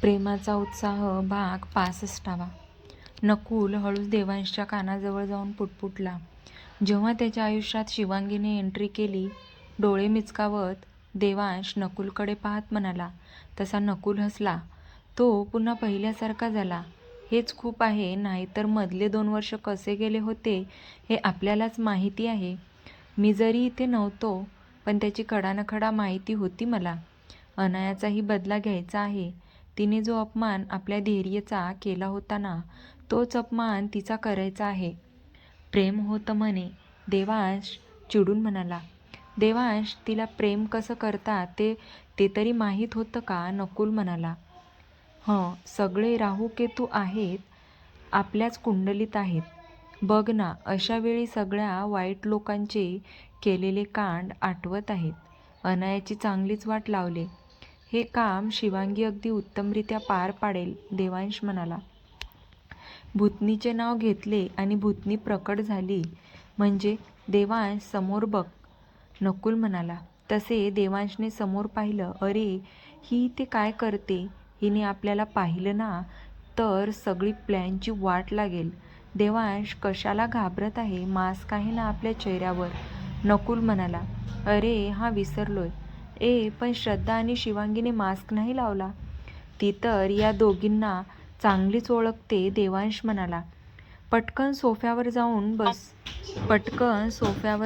प्रेमाचा उत्साह भाग 65. नकुल हळूच देवांशच्या कानाजवळ जाऊन पुटपुटला. जेव्हा त्याच्या आयुष्यात शिवांगीने एंट्री केली, डोळे मिचकावत देवांश नकुलकडे पाहत म्हणाला. तसा नकुल हसला. तो पुन्हा पहिल्यासारखा झाला. हेच खूप आहे, नाहीतर मधले 2 वर्ष कसे गेले होते हे आपल्यालाच माहिती आहे. मी जरी इथे नव्हतो, पण त्याची खडानखडा माहिती होती मला. अनायाचाही बदला घ्यायचा आहे. तिने जो अपमान आपल्या धैर्याचा केला होता ना, तोच अपमान तिचा करायचा आहे. प्रेम होतं म्हणे, देवांश चिडून म्हणाला. देवांश, तिला प्रेम कसं करतात ते तरी माहीत होतं का? नकुल म्हणाला. सगळे राहू केतू आहेत, आपल्याच कुंडलीत आहेत. बघ ना, अशा वेळी सगळ्या वाईट लोकांचे केलेले कांड आठवत आहेत. अनायाची चांगलीच वाट लावले. हे काम शिवांगी अगदी उत्तमरित्या पार पाडेल, देवांश म्हणाला. भूतनीचे नाव घेतले आणि भूतनी प्रकट झाली म्हणजे? देवांश, समोर बघ, नकुल म्हणाला. तसे देवांशने समोर पाहिलं. अरे, ही इथे काय करते? हिने आपल्याला पाहिलं ना, तर सगळी प्लॅनची वाट लागेल. देवांश कशाला घाबरत आहे? मास्क आहे ना आपल्या चेहऱ्यावर, नकुल म्हणाला. अरे विसरलोय. पण श्रद्धा आणि शिवांगीने मास्क नाही लावला. ती तर या दोघींना चांगलीच ओळखते, देवांश म्हणाला. पटकन सोफ्यावर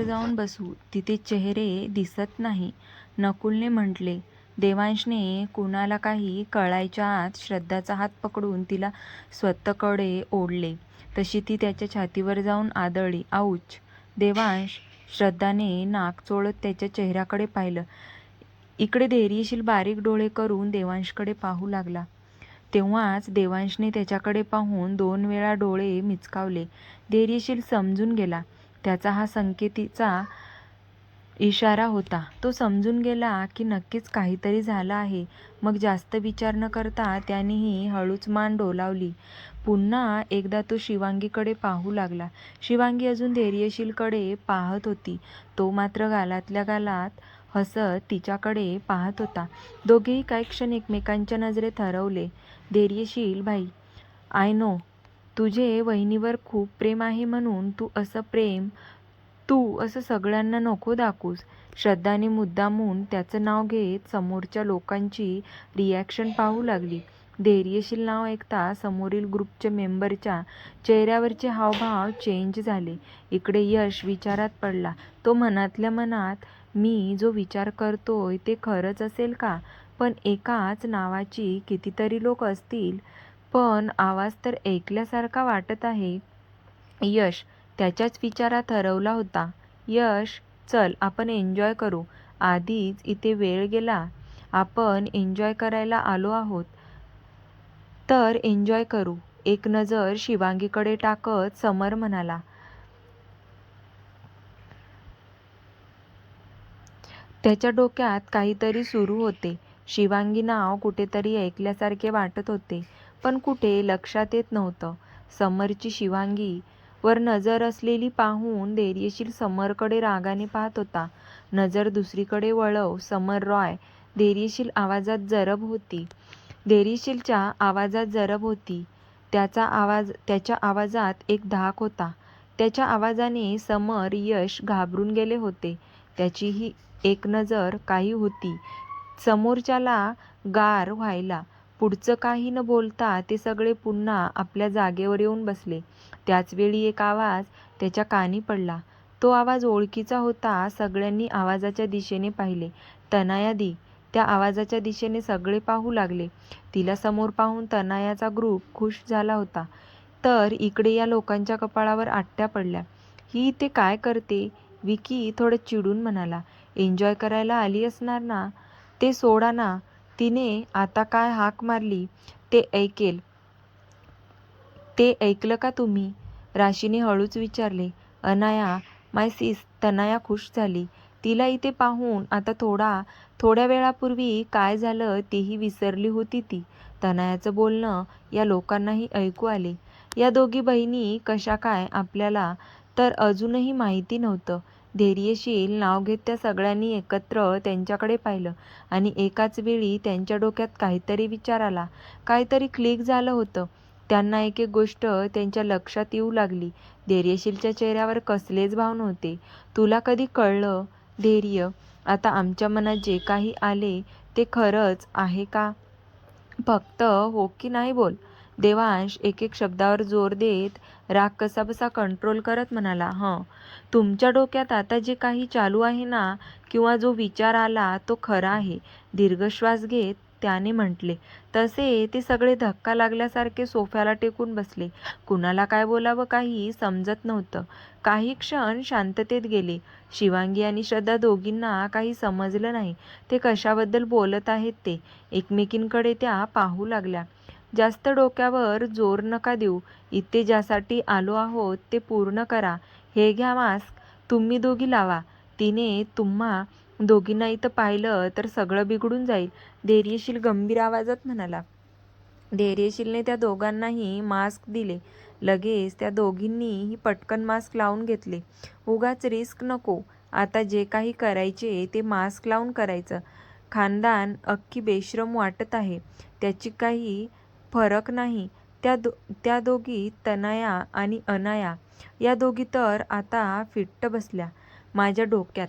जाऊन बसू. तिथे चेहरे दिसत नाही, नकुलने म्हटले. देवांशने कुणाला काही कळायच्या आत श्रद्धाचा हात पकडून तिला स्वतःकडे ओढले. तशी ती त्याच्या छातीवर जाऊन आदळली. आऊच! देवांश, श्रद्धाने नाक चोळत त्याच्या चेहऱ्याकडे पाहिलं. इकडे धैर्यशील बारीक डोळे करून देवांशकडे पाहू लागला. तेव्हाच देवांशने त्याच्याकडे पाहून 2 वेळा डोळे मिचकावले. धैर्यशील समजून गेला. त्याचा हा संकेतीचा इशारा होता. तो समजून गेला की नक्कीच काहीतरी झालं आहे. मग जास्त विचार न करता त्यानेही हळूच मान डोलावली. पुन्हा एकदा तो शिवांगीकडे पाहू लागला. शिवांगी अजून धैर्यशीलकडे पाहत होती. तो मात्र गालातल्या गालात हसत तिच्याकडे पाहत होता. दोघेही काही क्षण एकमेकांच्या नजरेत हरवले. धैर्यशील, भाई, आय नो तुझे वहिनीवर खूप प्रेम आहे म्हणून तू असं सगळ्यांना नको दाखवूस. श्रद्धाने मुद्दामून त्याचं नाव घेत समोरच्या लोकांची रिॲक्शन पाहू लागली. धैर्यशील नाव ऐकता समोरील ग्रुपच्या मेंबरच्या चेहऱ्यावरचे हावभाव चेंज झाले. इकडे यश विचारात पडला. तो मनातल्या मनात, मी जो विचार करतोय ते खरंच असेल का? पण एकाच नावाची कितीतरी लोक असतील, पण आवाज तर ऐकल्यासारखा वाटत आहे. यश त्याच्याच विचारात हरवला होता. यश, चल आपण एन्जॉय करू. आधीच इथे वेळ गेला. आपण एन्जॉय करायला आलो आहोत, तर एन्जॉय करू. एक नजर शिवांगीकडे टाकत समर म्हणाला. त्याच्या डोक्यात काहीतरी सुरू होते. शिवांगी नाव कुठेतरी ऐकल्यासारखे वाटत होते, पण कुठे लक्षात येत नव्हतं. समरची शिवांगी वर नजर असलेली पाहून धैर्यशील समरकडे रागाने पाहत होता. नजर दुसरीकडे वळव, समर रॉय. धैर्यशीलच्या आवाजात जरब होती. त्याच्या आवाजात एक धाक होता. त्याच्या आवाजाने समर, यश घाबरून गेले होते. त्याचीही एक नजर काही होती. समोरच्याला गार व्हायला. पुढचं काही न बोलता ते सगळे पुन्हा आपल्या जागेवर येऊन बसले. त्याचवेळी एक आवाज त्याच्या कानी पडला. तो आवाज ओळखीचा होता. सगळ्यांनी आवाजाच्या दिशेने पाहिले. तनया दी. त्या आवाजाच्या दिशेने सगळे पाहू लागले. तिला समोर पाहून तनयाचा ग्रुप खुश झाला होता, तर इकडे या लोकांच्या कपाळावर आट्या पडल्या. ही इथे काय करते? विकी थोडं चिडून म्हणाला. एन्जॉय करायला आली असणार ना, ते सोडा ना. तिने आता काय हाक मारली ते ऐकलं का तुम्ही? राशीने हळूच विचारले. अनाया, माय सिस. तनया खुश झाली. तिला इथे पाहून आता थोड्या वेळापूर्वी काय झालं तेही विसरली होती ती. तनयाचं बोलणं या लोकांनाही ऐकू आले. या दोघी बहिणी कशा काय आपल्याला तर अजूनही माहिती नव्हतं. धैर्यशील नाव घेत त्या सगळ्यांनी एकत्र त्यांच्याकडे पाहिलं आणि एकाच वेळी त्यांच्या डोक्यात काहीतरी विचार आला. काहीतरी क्लिक झालं होतं. त्यांना एक एक गोष्ट त्यांच्या लक्षात येऊ लागली. धैर्यशीलच्या चेहऱ्यावर कसलेच भाव नव्हते. तुला कधी कळलं धैर्य, आता आमच्या मनात जे काही आले ते खरंच आहे का? फक्त हो की नाही बोल. देवांश एक एक शब्दावर जोर देत राग कसाबसा कंट्रोल करत म्हणाला. तुमच्या डोक्यात आता जे काही चालू आहे ना, किंवा जो विचार आला तो खरा आहे. दीर्घ श्वास घेत त्याने म्हटले. तसे ते सगळे धक्का लागल्यासारखे सोफ्याला टेकून बसले. कुणाला काय बोलावं काही समजत नव्हतं. काही क्षण शांततेत गेले. शिवांगी आणि श्रद्धा दोघींना काही समजलं नाही. ते कशाबद्दल बोलत आहेत ते. एकमेकींकडे त्या पाहू लागल्या. जास्त डोक्यावर जोर नका देऊ. इथे ज्यासाठी आलो आहोत ते पूर्ण करा. हे घ्या मास्क, तुम्ही दोघी लावा. तिने तुम्हा दोघींना इथं पाहिलं तर सगळं बिघडून जाईल, धैर्यशील गंभीर आवाजात म्हणाला. धैर्यशीलने त्या दोघांनाही मास्क दिले. लगेच त्या दोघींनीही पटकन मास्क लावून घेतले. उगाच रिस्क नको. आता जे काही करायचे ते मास्क लावून करायचं. खानदान अख्खी बेशरम वाटत आहे, त्याची काही फरक नाही. त्या दोघी, तनया आणि अनाया, या दोघी तर आता फिट्ट बसल्या माझ्या डोक्यात.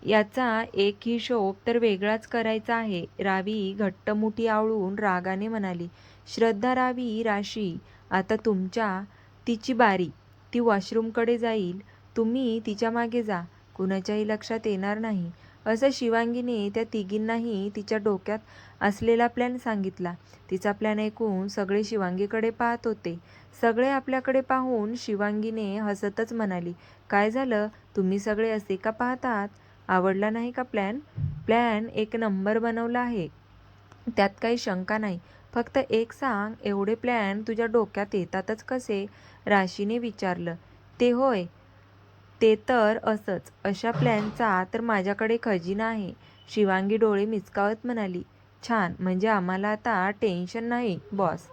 याचा एक हिशोब तर वेगळाच करायचा आहे. रावी घट्ट मुठी आवळून रागाने म्हणाली. श्रद्धा, रावी, राशी, आता तिची बारी. ती वॉशरूमकडे जाईल, तुम्ही तिच्या मागे जा. कुणाच्याही लक्षात येणार नाही, असं शिवांगीने त्या तिघींनाही तिच्या डोक्यात असलेला प्लॅन सांगितला. तिचा प्लॅन ऐकून सगळे शिवांगीकडे पाहत होते. सगळे आपल्याकडे पाहून शिवांगीने हसतच म्हणाली. काय झालं, तुम्ही सगळे असे का पाहतात? आवडला नाही का प्लॅन? प्लॅन एक नंबर बनवला आहे, त्यात काही शंका नाही. फक्त एक सांग, एवढे प्लॅन तुझ्या डोक्यात येतातच कसे? राशीने विचारलं. ते होय, ते तर असंच. अशा प्लॅनचा तर माझ्याकडे खजिना आहे. शिवांगी डोळे मिचकावत म्हणाली. छान, म्हणजे आम्हाला आता टेन्शन नाही बॉस.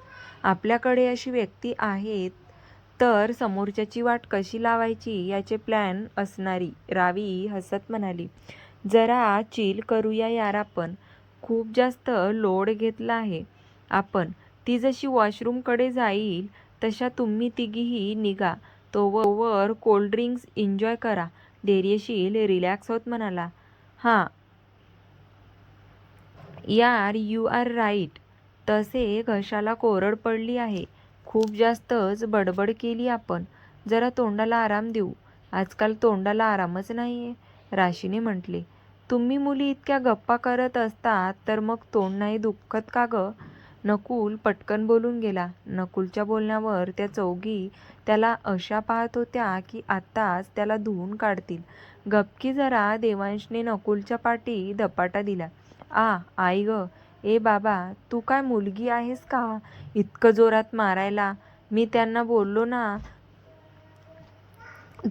आपल्याकडे अशी व्यक्ती आहेत तर समोरच्याची वाट कशी लावायची याचे प्लॅन असणारी. रावी हसत म्हणाली. जरा चिल करूया यार आपण. खूप जास्त लोड घेतला आहे आपण. ती जशी वॉशरूमकडे जाईल तशा तुम्ही तिघीही निघा. तोवर कोल्ड ड्रिंक्स एन्जॉय करा. धैर्यशील रिलॅक्स होत म्हणाला. हां यार, यू आर राईट. तसे घशाला कोरड पडली आहे. खूप जास्तच बडबड केली आपण. जरा तोंडाला आराम देऊ. आजकाल तोंडाला आरामच नाहीये, राशीने म्हटले. तुम्ही मुली इतक्या गप्पा करत असतात तर मग तोंड नाही दुखत का ग? नकुल पटकन बोलून गेला. नकुलच्या बोलण्यावर त्या चौघी त्याला अशा पाहत होत्या की आत्ताच त्याला धुवून काढतील. गपकी जरा. देवांशने नकुलच्या पाठी धपाटा दिला. आई ग. ए बाबा, तू काय मुलगी आहेस का इतकं जोरात मारायला? मी त्यांना बोललो ना.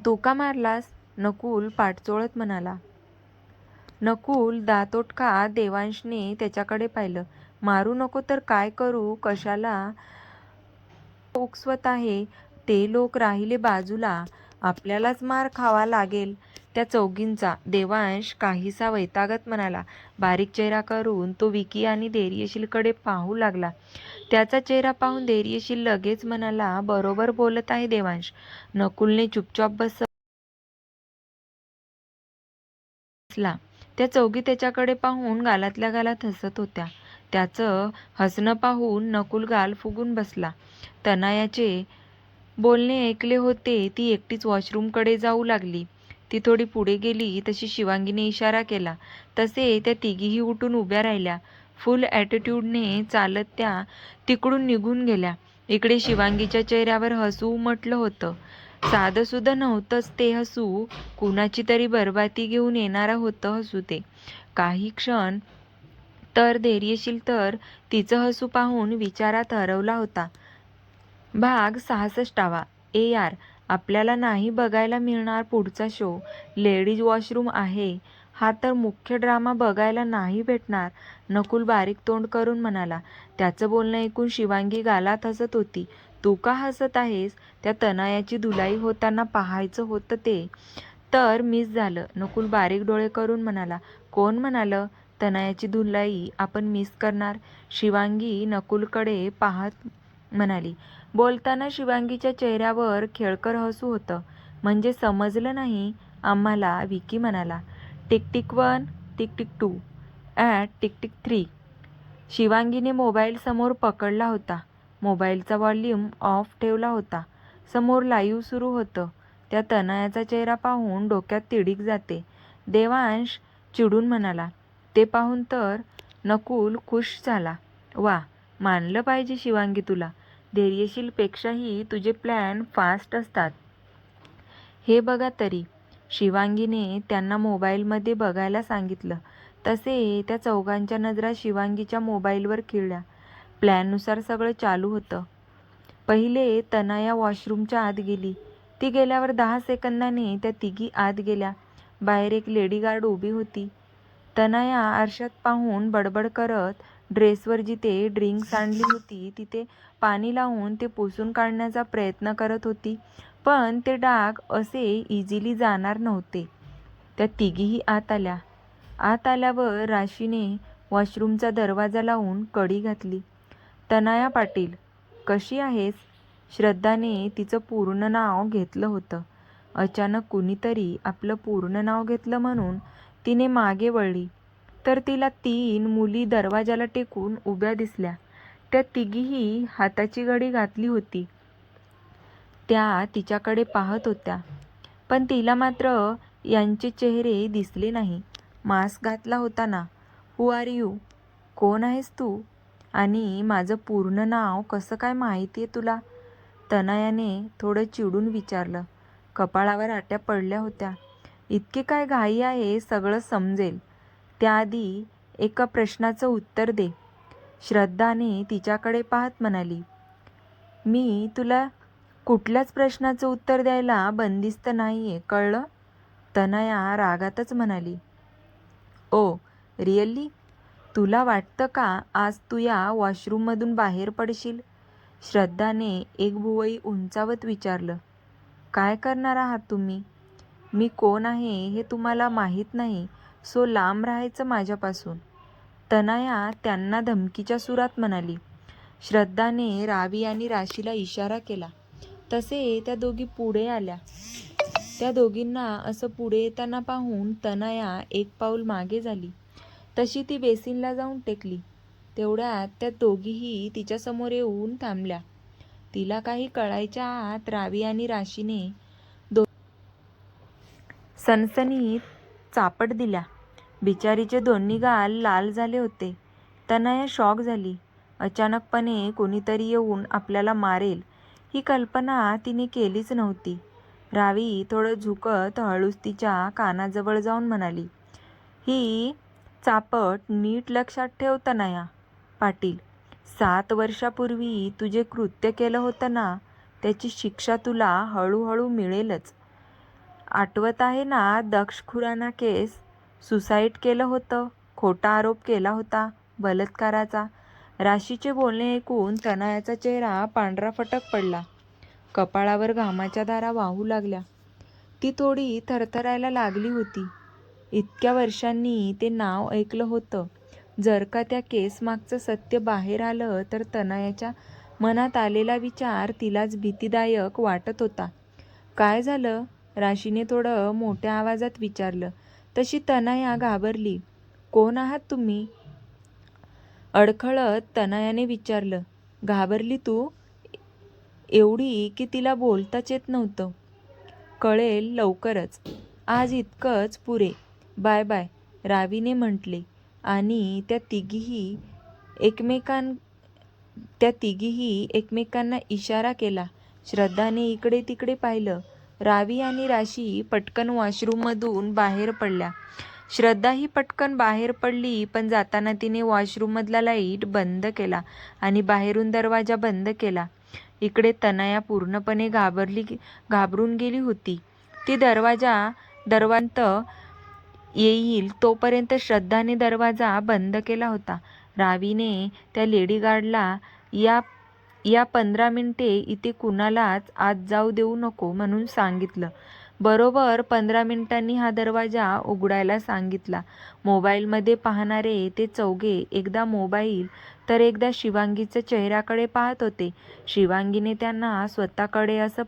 तू का मारलास? नकुल पाठचोळत म्हणाला. नकुल दातोट खात देवांशने त्याच्याकडे पाहिलं. मारू नको तर काय करू? कशाला उकसवत आहे? ते लोक राहिले बाजूला, आपल्यालाच मार खावा लागेल त्या चौघींचा. देवांश काहीसा वैतागत म्हणाला. बारीक चेहरा करून तो विकी आणि धैर्यशीलकडे पाहू लागला. त्याचा चेहरा पाहून धैर्यशील लगेच म्हणाला. बरोबर बोलत आहे देवांश. नकुलने चुपचाप बसला. त्या चौघी त्याच्याकडे पाहून गालातल्या गालात हसत होत्या. त्याचं हसणं पाहून नकुल गाल फुगून बसला. तनयाचे बोलणे ऐकले होते. ती एकटीच वॉशरूमकडे जाऊ लागली. ती थोडी पुढे गेली तशी शिवांगीने इशारा केला तसे त्या तिघीही उठून उभ्या राहिल्या. फुल ॲटिट्यूडने चालत त्या तिकडून निघून गेल्या. इकडे शिवांगीच्या चेहऱ्यावर हसू उमटलं होतं. साधंसुद्धा नव्हतंच ते हसू, कुणाची तरी बरबादी घेऊन येणारं होतं हसू ते. काही क्षण तर धैर्यशील तर तिचं हसू पाहून विचारात हरवला होता. भाग 66. ए यार, आपल्याला नाही बघायला मिळणार पुढचा शो. लेडीज वॉशरूम आहे. हा तर मुख्य ड्रामा बघायला नाही भेटणार, नकुल बारीक तोंड करून म्हणाला. त्याचं बोलणं ऐकून शिवांगी गालात हसत होती. तू का हसत आहेस? त्या तनयाची धुलाई होताना पाहायचं होतं ते. तर मिस झालं. नकुल बारीक डोळे करून म्हणाला. कोण म्हणालं? तनयाची धुलाई आपण मिस करणार? शिवांगी नकुलकडे पाहत म्हणाली. बोलताना शिवांगीच्या चेहऱ्यावर खेळकर हसू होतं. म्हणजे समजलं नाही आम्हाला, विकी म्हणाला. Tick tick 1, tick tick 2, at tick tick 3. शिवांगीने मोबाईल समोर पकडला होता. मोबाईलचा व्हॉल्यूम ऑफ ठेवला होता. समोर लाईव्ह सुरू होतं. त्या तनयाचा चेहरा पाहून डोक्यात तिडीक जाते. देवांश चिडून म्हणाला. ते पाहून तर नकुल खुश झाला. वा, मानलं पाहिजे शिवांगी तुला. धैर्यशीलपेक्षाही तुझे प्लॅन फास्ट असतात. हे बघा तरी. शिवांगीने त्यांना मोबाईलमध्ये बघायला सांगितलं. तसे त्या चौघांच्या नजरा शिवांगीच्या मोबाईलवर खिळल्या. प्लॅननुसार सगळं चालू होतं. पहिले तनया वॉशरूमच्या आत गेली. ती गेल्यावर 10 सेकंदाने त्या तिघी आत गेल्या. बाहेर एक लेडी गार्ड उभी होती. तनया आरशात पाहून बडबड करत ड्रेसवर जिथे ड्रिंक्स आणली होती तिथे पाणी लावून ते पुसून काढण्याचा प्रयत्न करत होती. पण ते डाग असे इझिली जाणार नव्हते. त्या तिघीही आत आल्या. आत आल्यावर राशीने वॉशरूमचा दरवाजा लावून कडी घातली. तनया पाटील, कशी आहेस? श्रद्धाने तिचं पूर्ण नाव घेतलं होतं. अचानक कुणीतरी आपलं पूर्ण नाव घेतलं म्हणून तिने मागे वळली तर तिला 3 मुली दरवाजाला टेकून उभ्या दिसल्या. त्या तिघीही हाताची घडी घातली होती. त्या तिच्याकडे पाहत होत्या. पण तिला मात्र यांचे चेहरे दिसले नाही. मास्क घातला होता ना. Who are you? कोण आहेस तू? आणि माझं पूर्ण नाव कसं काय माहिती आहे तुला? तनयाने थोडं चिडून विचारलं. कपाळावर आट्या पडल्या होत्या. इतके काय घाई आहे? सगळं समजेल. त्याआधी एका प्रश्नाचं उत्तर दे. श्रद्धाने तिच्याकडे पाहत म्हणाली. मी तुला कुठल्याच प्रश्नाचं उत्तर द्यायला बंदिस्त नाहीये, कळलं? तनया रागातच म्हणाली. ओ, रिअली? तुला वाटतं का आज तू या वॉशरूममधून बाहेर पडशील? श्रद्धाने एक भुवई उंचावत विचारलं. काय करणार आहात तुम्ही? मी कोण आहे हे तुम्हाला माहीत नाही, सो लांब राहायचं माझ्यापासून. तनया त्यांना धमकीच्या सुरात म्हणाली. श्रद्धाने रावी आणि राशीला इशारा केला. तसे त्या दोघी पुढे आल्या. त्या दोघींना असं पुढे येताना पाहून तनया एक पाऊल मागे झाली. तशी ती बेसिनला जाऊन टेकली. तेवढ्यात त्या दोघीही तिच्यासमोर येऊन थांबल्या. तिला काही कळायच्या आत रावी आणि राशीने सनसनीत चापट दिल्या. बिचारीचे दोन्ही गाल लाल झाले होते. तनया शॉक झाली. अचानकपणे कोणीतरी येऊन आपल्याला मारेल ही कल्पना तिने केलीच नव्हती. रावी थोडं झुकत हळूच तिच्या कानाजवळ जाऊन म्हणाली. ही चापट नीट लक्षात ठेव तनया पाटील. 7 वर्षापूर्वी तू जे कृत्य केलं होतं ना, त्याची शिक्षा तुला हळूहळू मिळेलच. आठवत आहे ना दक्ष खुराना केस? सुसाईड केलं होतं, खोटा आरोप केला होता बलात्काराचा. राशीचे बोलणे ऐकून तनयाचा चेहरा पांढरा फटक पडला. कपाळावर घामाच्या धारा वाहू लागल्या. ती थोडी थरथरायला लागली होती. इतक्या वर्षांनी ते नाव ऐकलं होतं. जर का त्या केसमागचं सत्य बाहेर आलं तर तनयाच्या मनात आलेला विचार तिलाच भीतीदायक वाटत होता. काय झालं? राशीने थोडं मोठ्या आवाजात विचारलं. तशी तनया घाबरली. कोण आहात तुम्ही? अडखळत तनयाने विचारलं. घाबरली तू? एवढी की तिला बोलताच येत नव्हतं. कळेल लवकरच. आज इतकंच पुरे. बाय बाय, रावीने म्हटले आणि त्या तिघीही एकमेकांना इशारा केला. श्रद्धाने इकडे तिकडे पाहिलं. रावी आणि राशी पटकन वॉशरूममधून बाहेर पडल्या. श्रद्धाही पटकन बाहेर पडली, पण जाताना तिने वॉशरूममधला लाईट बंद केला आणि बाहेरून दरवाजा बंद केला. इकडे तनया पूर्णपणे घाबरून गेली होती. ती दरवाजात येईल तोपर्यंत श्रद्धाने दरवाजा बंद केला होता. रावीने त्या लेडी गार्डला या 15 मिनिटे इथे कुणालाच आत जाऊ देऊ नको म्हणून सांगितलं. बरोबर 15 मिनिटांनी हा दरवाजा उघडायला सांगितला. मोबाईलमध्ये पाहणारे ते चौघे एकदा मोबाईल तर एकदा शिवांगीच्या चेहऱ्याकडे पाहत होते. शिवांगीने त्यांना स्वतःकडे असं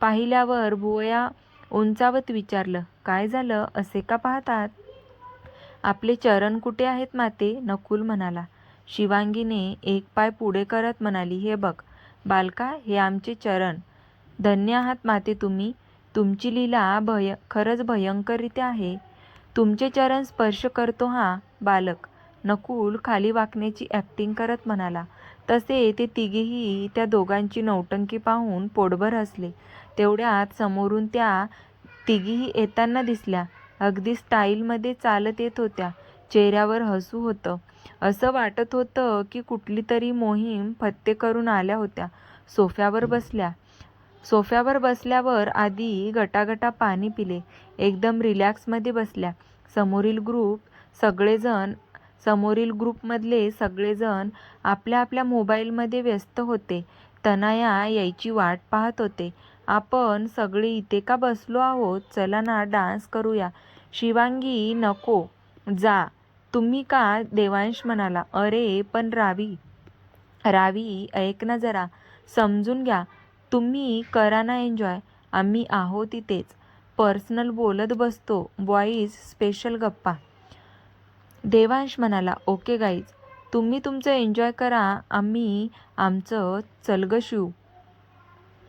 पाहिल्यावर भुवया उंचावत विचारलं, काय झालं, असे का पाहतात? आपले चरण कुठे आहेत माते? नकुल म्हणाला. शिवांगीने एक पाय पुढे करत म्हणाली, हे बघ बालका, हे आमचे चरण. धन्य आहात माते तुम्ही. तुमची लीला खरंच भयंकररीत्या आहे. तुमचे चरण स्पर्श करतो हा बालक. नकुल खाली वाकण्याची ॲक्टिंग करत म्हणाला. तसे ते तिघेही त्या दोघांची नौटंकी पाहून पोटभर हसले. तेवढ्यात समोरून त्या तिघीही येताना दिसल्या. अगदी स्टाईलमध्ये चालत येत होत्या. चेहऱ्यावर हसू होतं. असं वाटत होतं की कुठली तरी मोहीम फत्ते करून आल्या होत्या. सोफ्यावर बसल्यावर आधी गटागटा पाणी पिले. एकदम रिलॅक्समध्ये बसल्या. समोरील ग्रुपमधले सगळेजण आपल्या आपल्या मोबाईलमध्ये व्यस्त होते. तनया यायची वाट पाहत होते. आपण सगळे इथे का बसलो आहोत? चला ना डान्स करूया. शिवांगी, नको जा तुम्ही का? देवांश म्हणाला. अरे पण रावी ऐक ना जरा, समजून घ्या. तुम्ही करा ना एन्जॉय. आम्ही आहोत इथेच. पर्सनल बोलत बसतो. बॉईज स्पेशल गप्पा. देवांश म्हणाला. ओके गाईज, तुम्ही तुमचं एन्जॉय करा, आम्ही आमचं. चल ग शिव.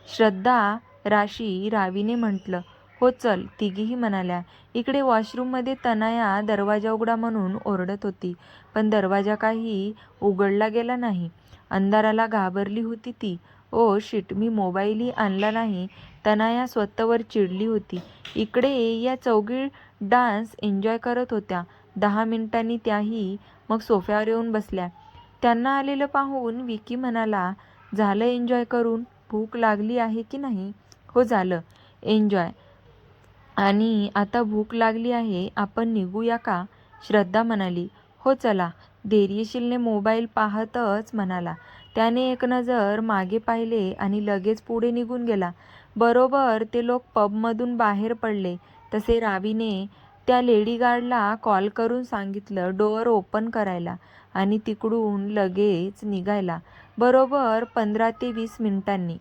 श्रद्धा, राशी, रावीने म्हटलं. हो चल, तिघीही म्हणाल्या. इकडे वॉशरूममध्ये तनया दरवाजा उघडा म्हणून ओरडत होती. पण दरवाजा काही उघडला गेला नाही. अंधाराला घाबरली होती ती. ओ शिट, मी मोबाईलही आणला नाही. तनया स्वतःवर चिडली होती. इकडे या चौघी डान्स एन्जॉय करत होत्या. 10 मिनिटांनी त्याही मग सोफ्यावर येऊन बसल्या. त्यांना आलेलं पाहून विकी म्हणाला, झालं एन्जॉय करून? भूक लागली आहे की नाही? हो झालं एन्जॉय. आणि आता भूक लागली आहे, आपण निघूया का? श्रद्धा म्हणाली. हो चला. धैर्यशीलने मोबाईल पाहतच म्हणाला. त्याने एक नजर मागे पाहिले आणि लगेच पुढे निघून गेला. बरोबर ते लोक पबमधून बाहेर पडले तसे रावीने त्या लेडीगार्डला कॉल करून सांगितलं डोअर ओपन करायला आणि तिकडून लगेच निघायला. बरोबर 15 ते 20 मिनिटांनी